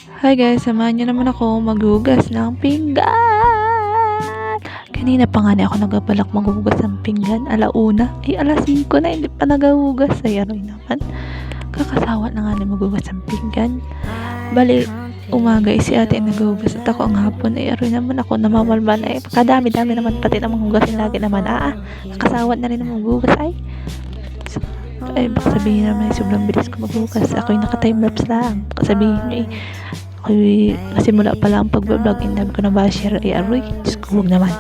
Hi guys, samahan niyo naman ako maghugas ng pinggan. Kanina pa nga ako nagabalak maghugas ng pinggan. Alauna, alas 5 na, hindi pa naghugas. Ay, aroy naman. Kakasawa na nga na maghugas ng pinggan. Bali, umaga si ate naghugas at ako ang hapon. Ay, aroy naman ako namamalman. Ay, kadami-dami naman pati namang hugasin lagi naman. Kakasawa na rin naman maghugas. Ay, baka sabihin naman sobrang bilis ko maghugas. Ako'y naka-timelapse lang. Baka sabihin nyo ako'y nasimula pa lang pag-vlog, indab ko na ba share aroy, Diyos ko, huwag naman.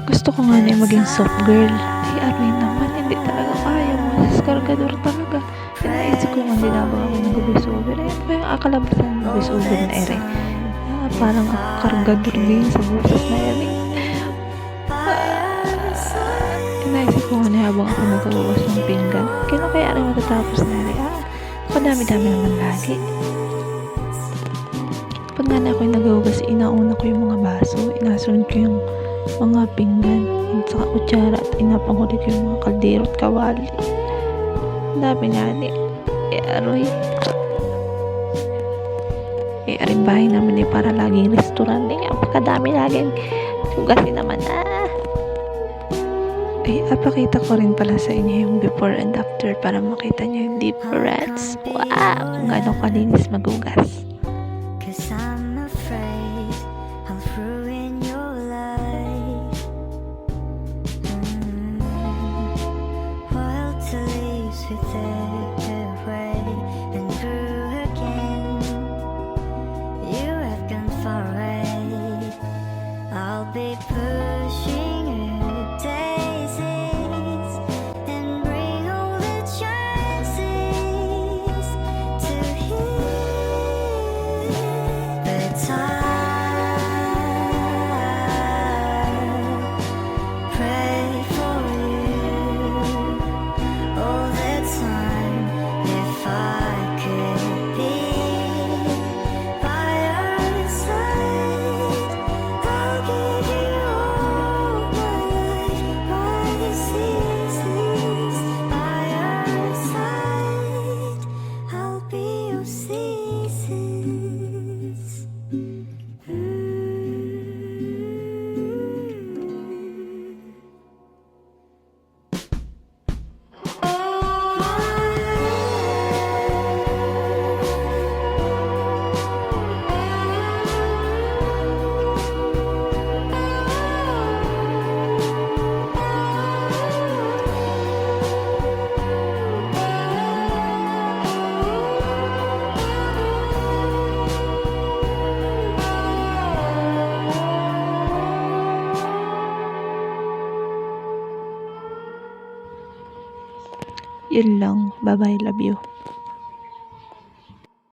Gusto ko nga na yung maging soft girl. Ay, aroy naman, hindi talaga kaya mo. Saskargador talaga. Naisip ko nga, hindi na ba ako nag-voiceover. Ay, ano ba yung akalabasan ng voiceover na ere? Parang ako kargador din sa buses na ere. Naisip ko nga na habang ako nag-uwas ng pinggan. Kailan kaya rin matatapos na ere? Kadami-dami naman lagi. Pag nga na ako'y naghugas, inauna ko yung mga baso, inasunod ko yung mga pinggan, at saka kutsara, at inapanghuli ko yung mga kaldero at kawali. Ang dami nga ni aroy. Aring bahay naman para laging restaurant ang pagkadami laging hugasin naman apakita ko rin pala sa inyo yung before and after para makita nyo yung difference. Wow! Kung gano'ng kalinis maghugas. Cause I'm afraid I'll ruin your life. Wild to leaves with their way and grew again. You have gone far away. I'll be pushing you daisies and bring all the chances to heal. But I pray for you all the time. If I could be by your side, I'll give you all my life, my seasons. By your side, I'll be your seasons. Yun lang. Bye-bye. Love you.